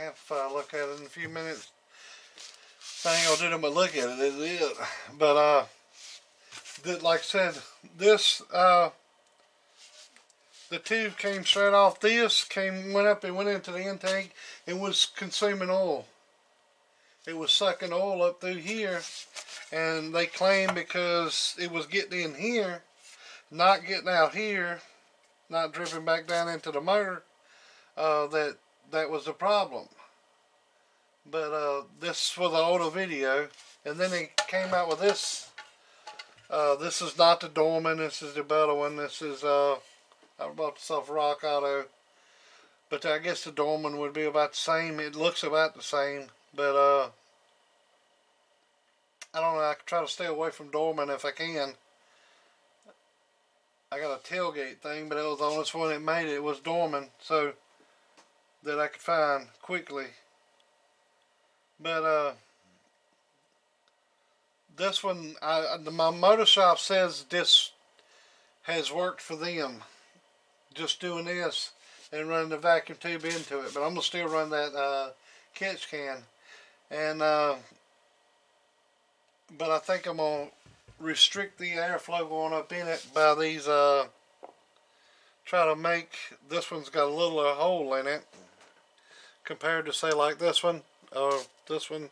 If I look at it in a few minutes, I ain't gonna do nothing but look at it, is it? But like I said, this the tube came straight off this, went up and went into the intake and was consuming oil. It was sucking oil up through here, and they claimed because it was getting in here, not getting out here, not dripping back down into the motor, that was the problem. But this was an older video, and then they came out with this. This is not the Dorman. This is the better one. This is I bought myself a Rock Auto, but I guess the Dorman would be about the same. It looks about the same, but I don't know. I could try to stay away from Dorman if I can. I got a tailgate thing, but it was the only one that made it. It was Dorman, so that I could find quickly. But this one, my motor shop says this has worked for them. Just doing this and running the vacuum tube into it, but I'm gonna still run that catch can, and but I think I'm gonna restrict the airflow going up in it by these. Try to make this one's got a little hole in it compared to say like this one or this one.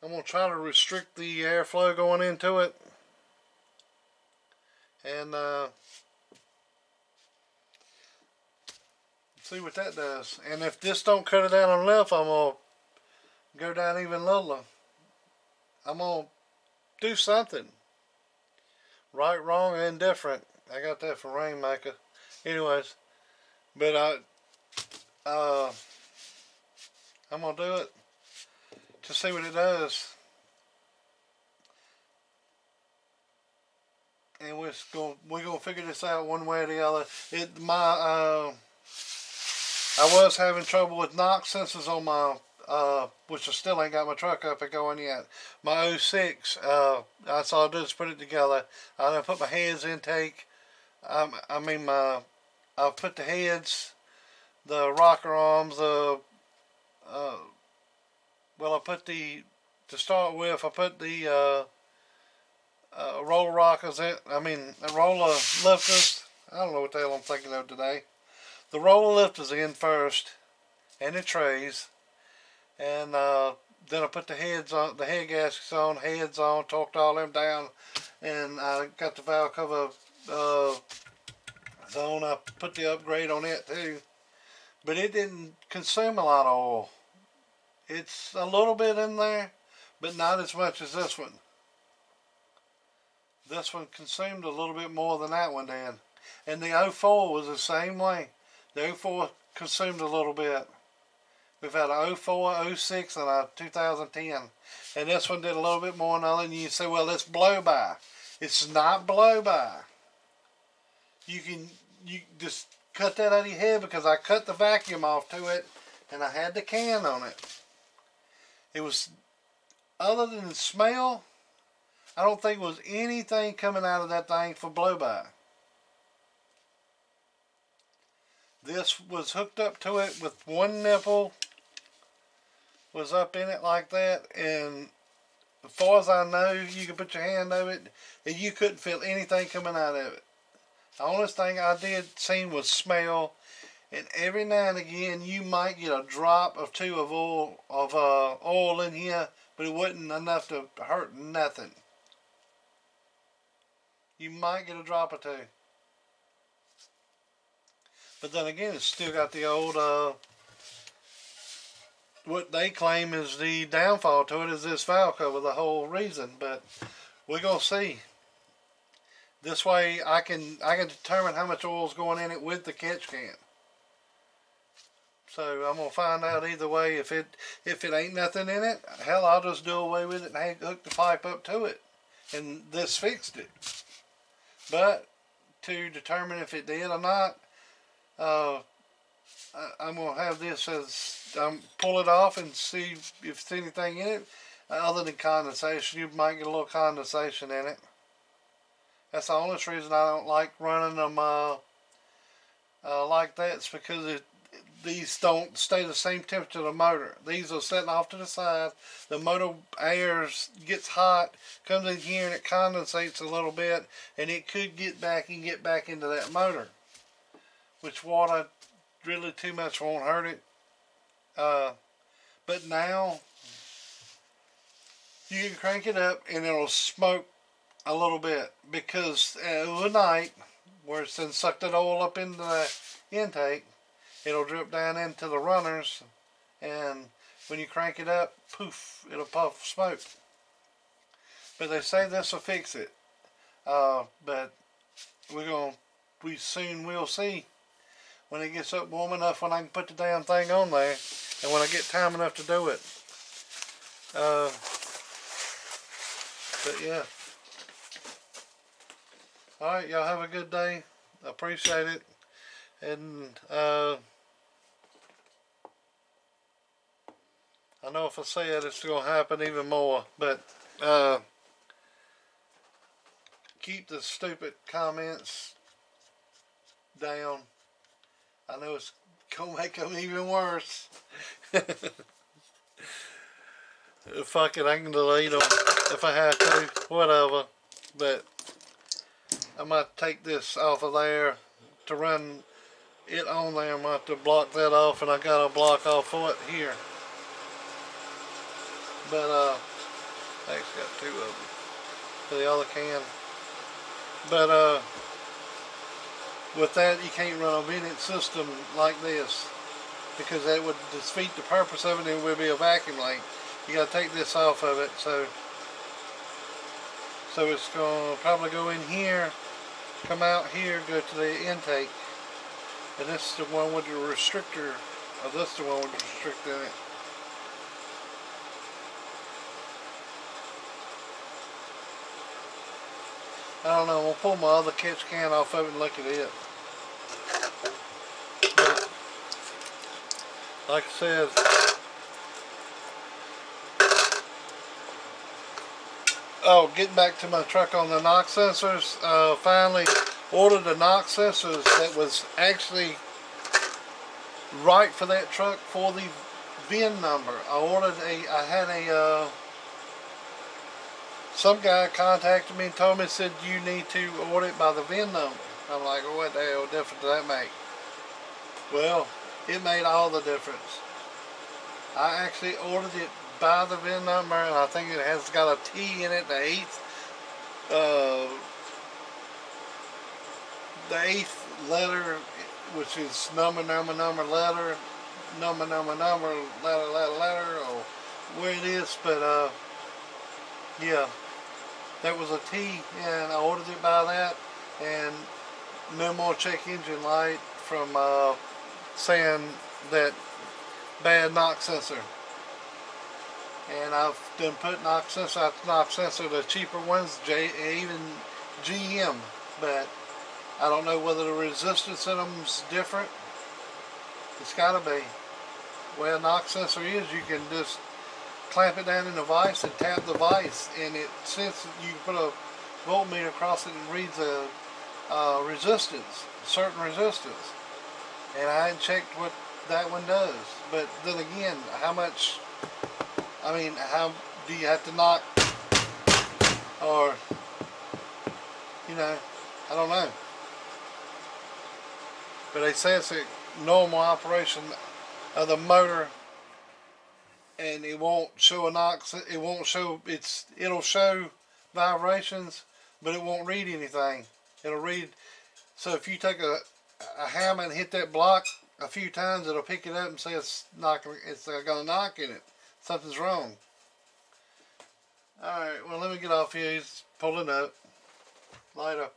I'm gonna try to restrict the airflow going into it. And see what that does. And if this don't cut it down enough, I'm going to go down even littler. I'm going to do something. Right, wrong, and indifferent. I got that from Rainmaker. Anyways, but I'm going to do it to see what it does. And we're gonna figure this out one way or the other. I was having trouble with knock sensors on my which I still ain't got my truck up and going yet. My 06, that's all I do is put it together. I done put my heads intake. I've put the heads, the rocker arms, well, I put to start with, I put the roller rockers in, roller lifters. I don't know what the hell I'm thinking of today. The roller lifters in first, and the trays, and then I put the heads on, the head gaskets on, heads on, torqued all them down, and I got the valve cover zone. I put the upgrade on it too, but it didn't consume a lot of oil. It's a little bit in there, but not as much as this one. This one consumed a little bit more than that one did. And the 04 was the same way. The 04 consumed a little bit. We've had a 04, 06, and a 2010. And this one did a little bit more than other. And you say, well, it's blow by. It's not blow by. You just cut that out of your head, because I cut the vacuum off to it and I had the can on it. It was, other than the smell, I don't think there was anything coming out of that thing for blow-by. This was hooked up to it with one nipple, was up in it like that, and as far as I know, you could put your hand over it and you couldn't feel anything coming out of it. The only thing I did see was smell, and every now and again you might get a drop or two of oil in here, but it wasn't enough to hurt nothing. You might get a drop or two. But then again, it's still got the old, what they claim is the downfall to it is this valve cover, the whole reason. But we're going to see. This way I can determine how much oil is going in it with the catch can. So I'm going to find out either way. If it ain't nothing in it, hell, I'll just do away with it and hook the pipe up to it. And this fixed it. But to determine if it did or not, I'm going to have this as pull it off and see if there's anything in it other than condensation. You might get a little condensation in it. That's the only reason I don't like running them like that, it's because these don't stay the same temperature of the motor. These are sitting off to the side. The motor air gets hot, comes in here and it condensates a little bit, and it could get back into that motor. Which water really too much won't hurt it. But now you can crank it up and it'll smoke a little bit, because overnight, where it's then sucked that oil up into the intake, it'll drip down into the runners, and when you crank it up, poof, it'll puff smoke. But they say this will fix it. But we soon will see when it gets up warm enough, when I can put the damn thing on there, and when I get time enough to do it. But yeah. Alright, y'all have a good day. I appreciate it. And I know if I say it, it's going to happen even more. But keep the stupid comments down. I know it's going to make them even worse. Fuck it, I can delete them if I have to. Whatever. But I might take this off of there to run it on there. I might have to block that off, and I got a block off for it here. But I actually got two of them for the other can. But with that, you can't run a vented system like this, because that would defeat the purpose of it, and it would be a vacuum leak. You got to take this off of it. So it's going to probably go in here, come out here, go to the intake, and this is the one with the restrictor, or this is the one with the restrictor in it. I don't know, I'm going to pull my other catch can off of it and look at it. But, like I said, oh, getting back to my truck on the knock sensors, finally ordered the knock sensors that was actually right for that truck, for the VIN number. I had some guy contacted me and told me, said you need to order it by the VIN number. I'm like, well, what the hell difference does that make? Well, it made all the difference. I actually ordered it by the VIN number, and I think it has got a T in it, the eighth letter, which is number, letter, letter, or where it is. But yeah, that was a T, and I ordered it by that, and no more check engine light from saying that bad knock sensor. And I've done put knock sensor after knock sensor, the cheaper ones, even GM, but I don't know whether the resistance in them is different. It's got to be. Where a knock sensor is, you can just clamp it down in the vise and tap the vise, and it, since you put a voltmeter across it, and reads a resistance, certain resistance. And I hadn't checked what that one does. But then again, how much, I mean, how do you have to knock, or, you know, I don't know. But they say it's a normal operation of the motor, and it won't show a knock, it won't show, it'll show vibrations, but it won't read anything. It'll read, so if you take a hammer and hit that block a few times, it'll pick it up and say it's knocking, it's got a knock in it. Something's wrong. Alright, well, let me get off here. He's pulling up. Later.